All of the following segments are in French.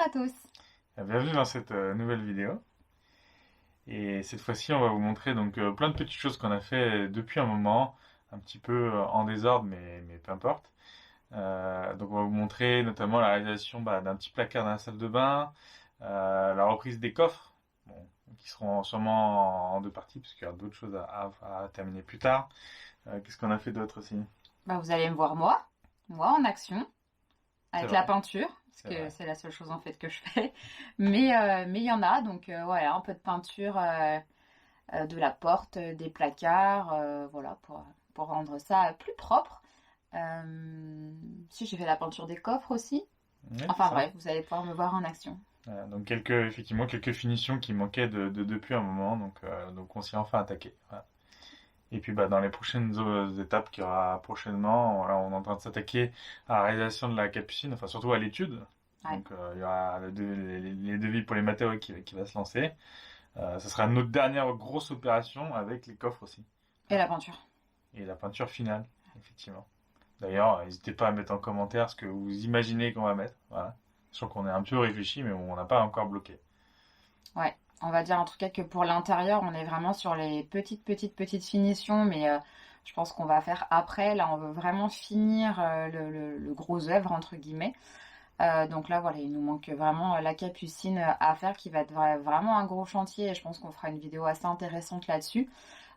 à tous. Bienvenue dans cette nouvelle vidéo. Et cette fois-ci, on va vous montrer donc plein de petites choses qu'on a fait depuis un moment, un petit peu en désordre, mais peu importe. Donc on va vous montrer notamment la réalisation d'un petit placard dans la salle de bain, la reprise des coffres, bon, qui seront sûrement en deux parties, parce qu'il y a d'autres choses à terminer plus tard. Qu'est-ce qu'on a fait d'autre aussi? Vous allez me voir moi en action, avec C'est la vrai, peinture, parce c'est que vrai. c'est la seule chose en fait que je fais. Mais il y en a, donc voilà, un peu de peinture de la porte, des placards, voilà, pour rendre ça plus propre. Si j'ai fait la peinture des coffres aussi. Ouais, c'est Enfin ça. bref, vous allez pouvoir me voir en action. Donc effectivement, quelques finitions qui manquaient depuis un moment, donc on s'y est enfin attaqué. Voilà. Et puis dans les prochaines étapes qu'il y aura prochainement, voilà, on est en train de s'attaquer à la réalisation de la capucine, enfin surtout à l'étude. Ouais. Donc il y aura les devis pour les matériaux qui va se lancer. Ce sera notre dernière grosse opération avec les coffres aussi. Et la peinture. Et la peinture finale, effectivement. D'ailleurs, n'hésitez pas à mettre en commentaire ce que vous imaginez qu'on va mettre. Voilà. Je sens qu'on est un peu réfléchi, mais on n'a pas encore bloqué. Ouais, on va dire en tout cas que pour l'intérieur, on est vraiment sur les petites finitions, mais je pense qu'on va faire après. Là, on veut vraiment finir le gros œuvre, entre guillemets. Donc là, voilà, il nous manque vraiment la capucine à faire, qui va être vraiment un gros chantier, et je pense qu'on fera une vidéo assez intéressante là-dessus.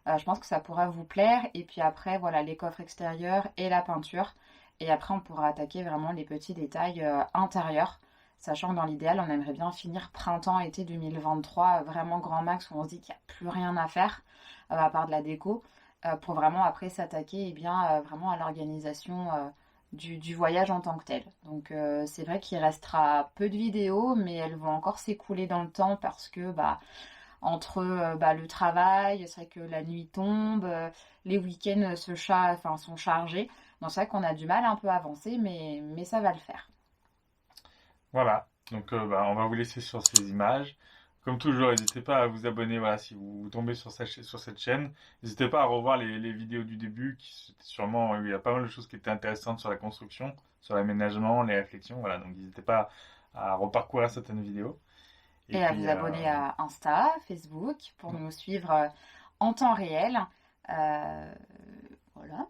Je pense que ça pourra vous plaire. Et puis après, voilà, les coffres extérieurs et la peinture. Et après, on pourra attaquer vraiment les petits détails intérieurs. Sachant que dans l'idéal, on aimerait bien finir printemps-été 2023, vraiment grand max, où on se dit qu'il n'y a plus rien à faire, à part de la déco, pour vraiment après s'attaquer vraiment à l'organisation du voyage en tant que tel. Donc c'est vrai qu'il restera peu de vidéos, mais elles vont encore s'écouler dans le temps parce que entre le travail, c'est vrai que la nuit tombe, les week-ends sont chargés. Donc c'est vrai qu'on a du mal un peu à avancer, mais ça va le faire. Voilà, donc on va vous laisser sur ces images. Comme toujours, n'hésitez pas à vous abonner, voilà, si vous tombez sur cette chaîne. N'hésitez pas à revoir les vidéos du début, sûrement, il y a pas mal de choses qui étaient intéressantes sur la construction, sur l'aménagement, les réflexions, voilà, donc n'hésitez pas à reparcourir certaines vidéos. Et Et à puis, vous abonner à Insta, Facebook, pour nous suivre en temps réel. Euh, voilà,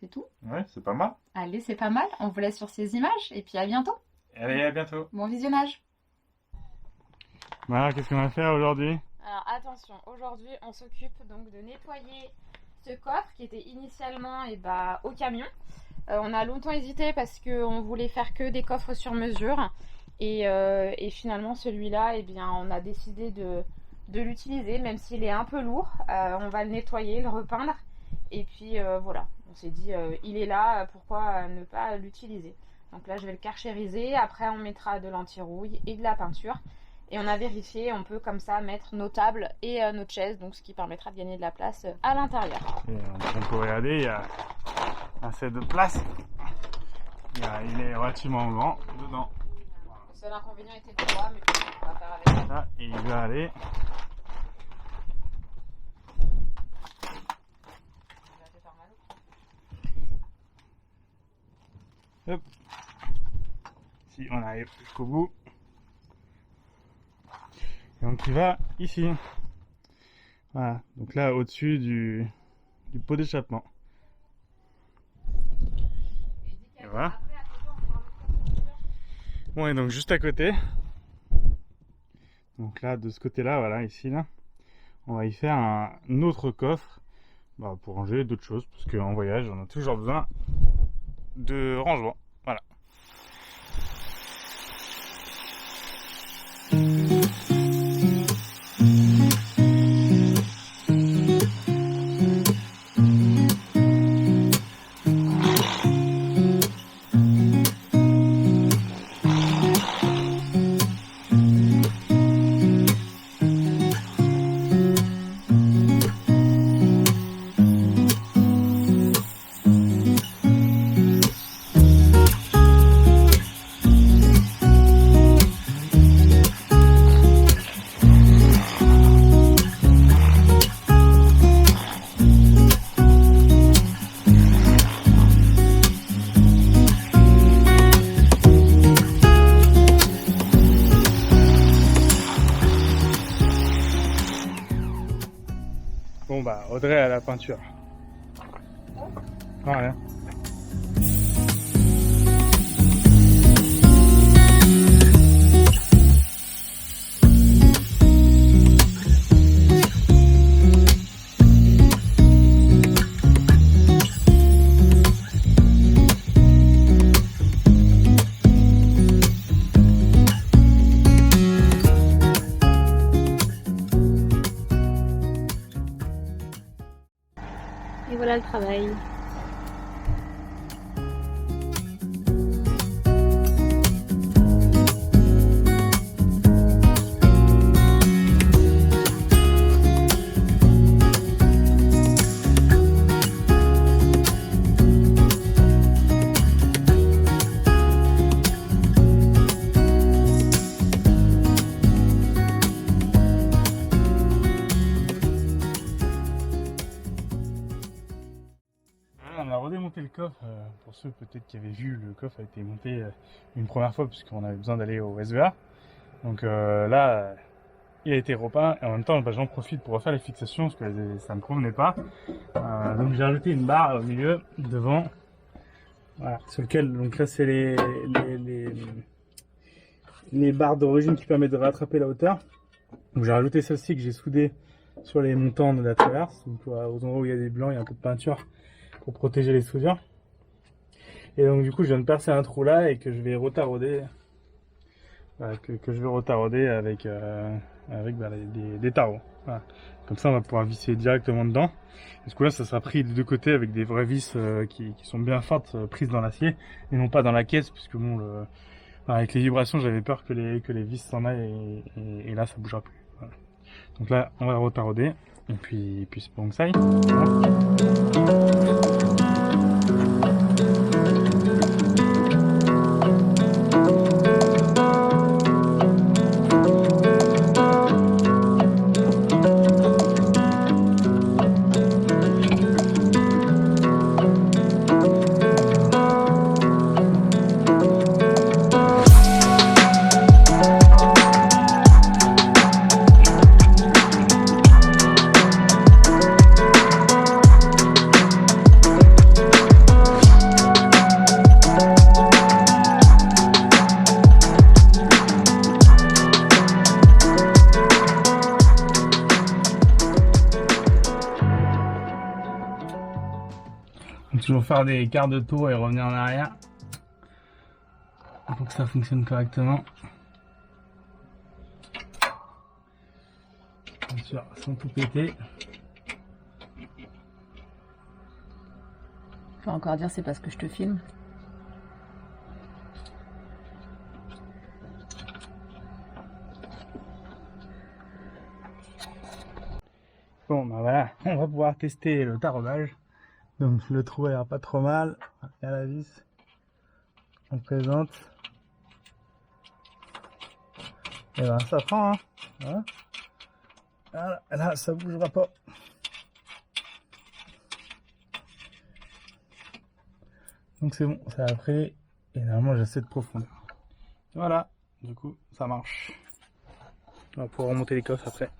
c'est tout. ouais, c'est pas mal. Allez, c'est pas mal. On vous laisse sur ces images et puis à bientôt. Allez, à bientôt. Bon visionnage. Voilà, qu'est-ce qu'on va faire aujourd'hui? Alors attention, aujourd'hui on s'occupe donc de nettoyer ce coffre qui était initialement au camion. On a longtemps hésité parce qu'on voulait faire que des coffres sur mesure. Et finalement celui-là, on a décidé de l'utiliser, même s'il est un peu lourd. On va le nettoyer, le repeindre. Et puis voilà, on s'est dit il est là, pourquoi ne pas l'utiliser. Donc là je vais le karchériser, après on mettra de l'anti-rouille et de la peinture. Et on a vérifié, on peut comme ça mettre nos tables et notre chaise, donc ce qui permettra de gagner de la place à l'intérieur. On peut regarder, il y a assez de place. Il est relativement grand dedans. Le seul inconvénient était le poids, mais on va faire avec. Là, il va aller. Hop. Si on arrive jusqu'au bout. Et donc il va ici. Voilà, donc là au-dessus du pot d'échappement. Et voilà. Bon, et donc juste à côté. Donc là, de ce côté-là, voilà, ici, là, on va y faire un autre coffre pour ranger d'autres choses, parce qu'en voyage, on a toujours besoin de rangement. Voilà. Bon bah Audrey à la peinture. Ah, rien. Et voilà le travail. On a redémonté le coffre, pour ceux peut-être qui avaient vu, le coffre a été monté une première fois puisqu'on avait besoin d'aller au SVA. Donc là, il a été repeint et en même temps j'en profite pour refaire les fixations parce que ça ne convenait pas. Donc j'ai rajouté une barre au milieu, devant, voilà, sur lequel, donc là c'est les barres d'origine qui permettent de rattraper la hauteur. Donc j'ai rajouté celle-ci que j'ai soudée sur les montants de la traverse, donc aux endroits où il y a des blancs, il y a un peu de peinture pour protéger les soudures. Et donc du coup je viens de percer un trou là et que je vais retarauder, voilà, que je vais retarauder avec des tarots. Voilà. Comme ça on va pouvoir visser directement dedans. Et ce coup là ça sera pris des deux côtés avec des vraies vis qui sont bien fortes, prises dans l'acier et non pas dans la caisse, puisque bon avec les vibrations j'avais peur que les vis s'en aillent et là ça bougera plus. Voilà. Donc là on va retarauder et puis c'est bon que ça aille. Voilà. Donc toujours faire des quarts de tour et revenir en arrière pour que ça fonctionne correctement. Bien sûr, sans tout péter. Faut encore dire c'est parce que je te filme. Bon ben voilà, on va pouvoir tester le taraudage. Donc le trou a l'air pas trop mal. Il y a la vis. On présente. Et ben ça prend, hein. Voilà. Là ça bougera pas. Donc c'est bon, ça a pris. Et normalement j'ai assez de profondeur. Voilà, du coup ça marche. On va pouvoir remonter les coffres après.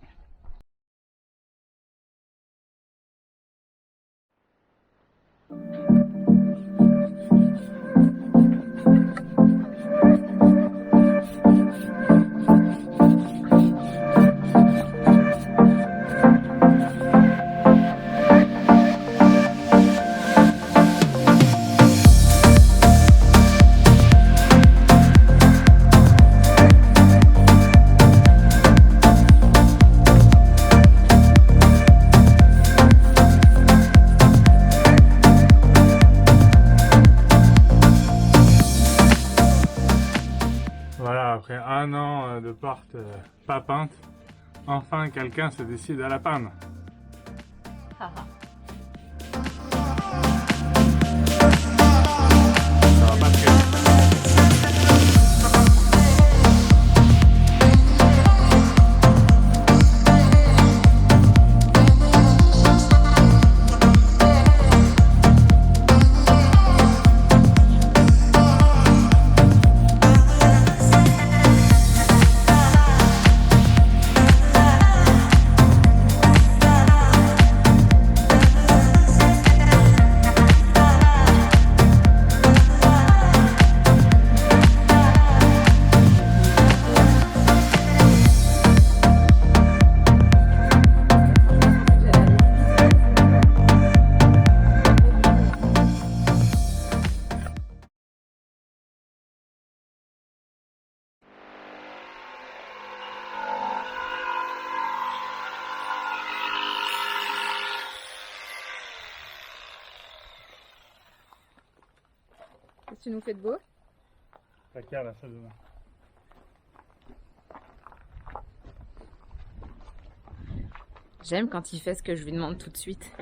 Voilà, après un an de porte pas peinte, enfin quelqu'un se décide à la peindre. Ça va pas très vite. que tu nous fais de beau? Placard, la salle de bain. J'aime quand il fait ce que je lui demande tout de suite.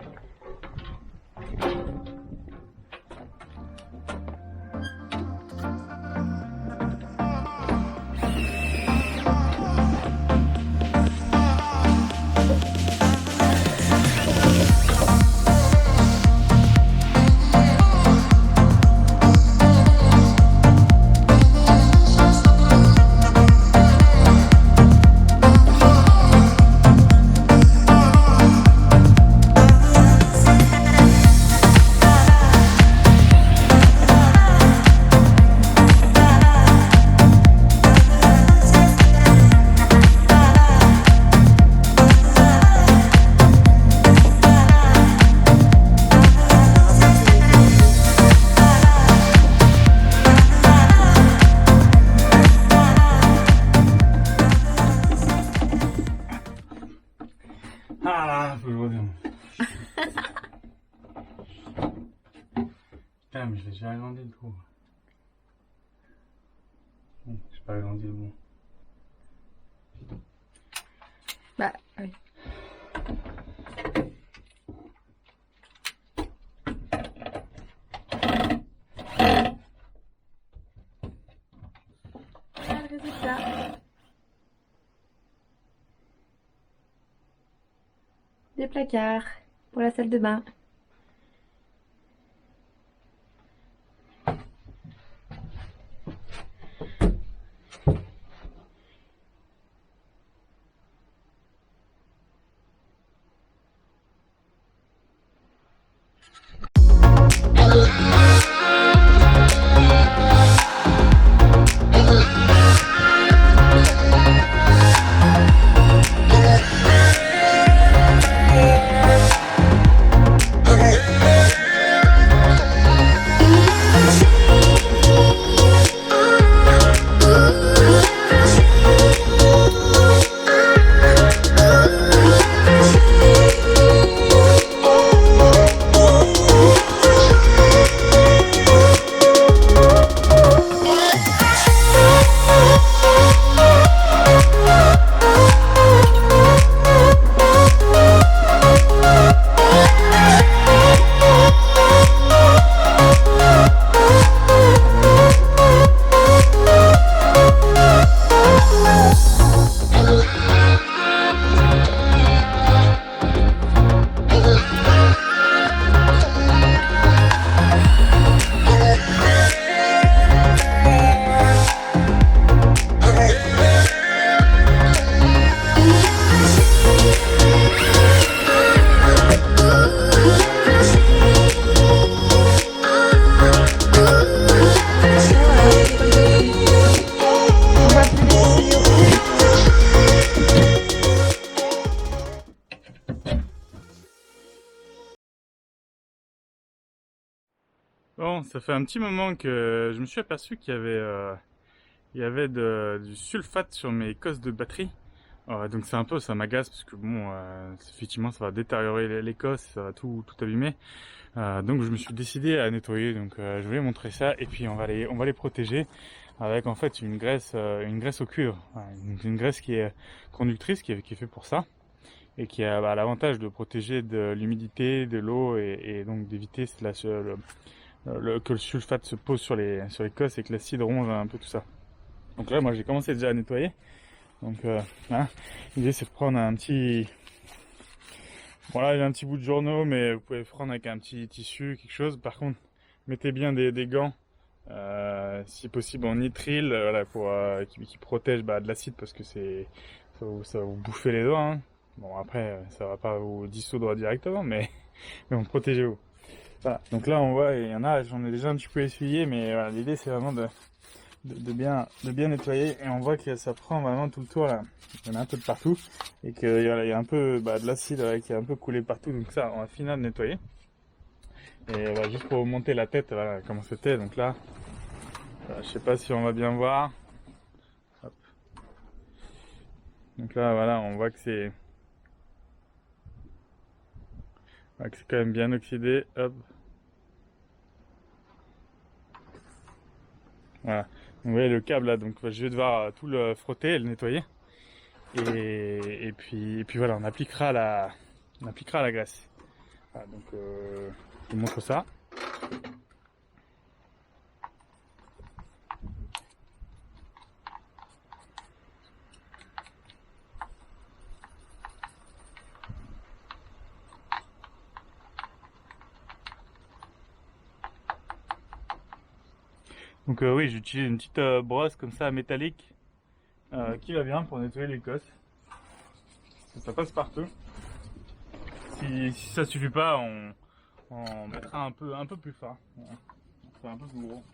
Ah, faut que je redémarre. Putain, mais je l'ai déjà agrandi le trou. J'ai pas agrandi le bon. Bah oui. Voilà le résultat. Des placards pour la salle de bain. Bon, ça fait un petit moment que je me suis aperçu il y avait du sulfate sur mes cosses de batterie. Donc c'est un peu, ça m'agace parce que bon, effectivement ça va détériorer les cosses, ça va tout abîmer. Donc je me suis décidé à nettoyer, donc je voulais montrer ça et puis on va les protéger avec en fait une graisse au cuivre. Voilà, une graisse qui est conductrice, qui est faite pour ça et qui a l'avantage de protéger de l'humidité, de l'eau et donc d'éviter que le sulfate se pose sur les cosses et que l'acide ronge un peu tout ça. Donc là moi j'ai commencé déjà à nettoyer. Donc voilà, l'idée c'est de prendre un petit... Voilà, il y a un petit bout de journaux, mais vous pouvez prendre avec un petit tissu, quelque chose. Par contre, mettez bien des gants, si possible en nitrile, voilà, pour, qui protègent de l'acide parce que ça va vous bouffer les doigts. Hein. Bon après, ça va pas vous dissoudre directement, mais bon, protégez-vous. Voilà, donc là on voit, il y en a, j'en ai déjà un petit peu essuyé, mais voilà, l'idée c'est vraiment de bien nettoyer et on voit que ça prend vraiment tout le tour là. Il y en a un peu de partout et qu'il y a un peu de l'acide qui est un peu coulé partout, donc ça on va finir de nettoyer. Et voilà, juste pour vous monter la tête, voilà comment c'était. Donc là, je sais pas si on va bien voir. Hop. Donc là voilà, on voit que c'est quand même bien oxydé. Hop. Voilà. Donc, vous voyez le câble là, donc je vais devoir tout le frotter et le nettoyer. Et puis voilà, on appliquera la graisse. Voilà, donc je vous montre ça. Donc oui, j'utilise une petite brosse comme ça métallique qui va bien pour nettoyer l'Écosse. Ça passe partout. Si ça suffit pas, on mettra un peu plus fort. Voilà. On fait un peu plus gros.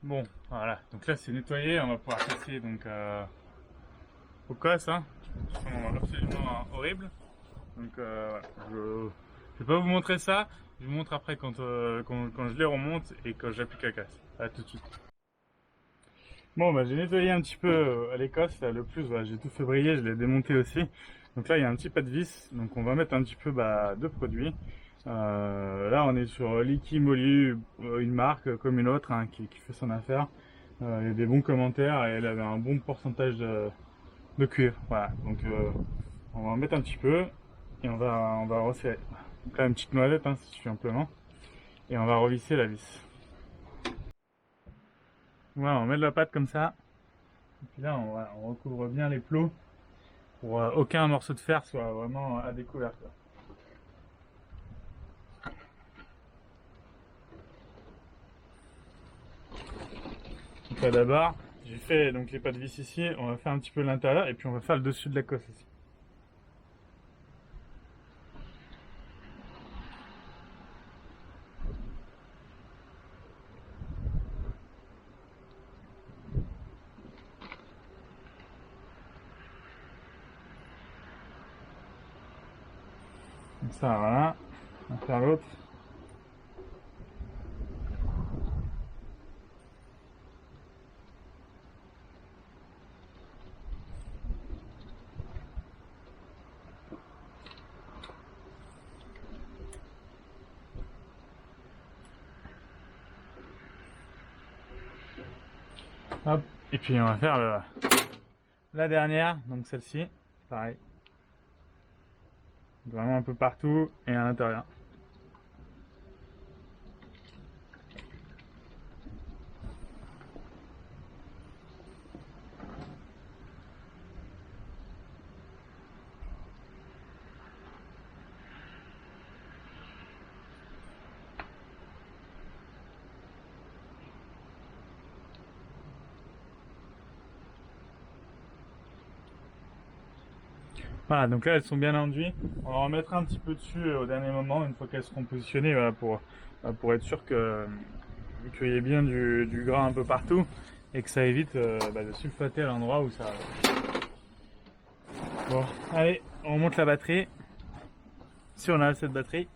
Bon, voilà. Donc là, c'est nettoyé. On va pouvoir passer donc aux cosses, hein, qui sont absolument horribles. Donc voilà. Je vais pas vous montrer ça. Je vous montre après quand je les remonte et quand j'applique la casse. À tout de suite. Bon, bah j'ai nettoyé un petit peu à l'Écosse. Le plus, voilà, j'ai tout fait briller. Je l'ai démonté aussi. Donc là, il y a un petit pas de vis. Donc on va mettre un petit peu de produit. Là, on est sur Licky Moly, une marque comme une autre hein, qui fait son affaire. Il y a des bons commentaires et elle avait un bon pourcentage de cuivre. Voilà, donc on va en mettre un petit peu et on va resserrer. Donc là, une petite noisette, hein, ça suffit amplement. Et on va revisser la vis. Voilà, on met de la pâte comme ça. Et puis là, on recouvre bien les plots pour aucun morceau de fer soit vraiment à découvert, quoi. Donc là d'abord, j'ai fait donc les pas de vis ici, on va faire un petit peu l'intérieur et puis on va faire le dessus de la cosse aussi. Comme ça, voilà, on va faire l'autre. Hop, et puis on va faire la dernière, donc celle-ci, pareil. Vraiment un peu partout et à l'intérieur. Voilà, donc là elles sont bien enduits. On va en mettre un petit peu dessus au dernier moment, une fois qu'elles seront positionnées, voilà, pour être sûr qu'il y ait bien du gras un peu partout et que ça évite de sulfater à l'endroit où ça. Bon, allez, on monte la batterie. Si on a cette batterie.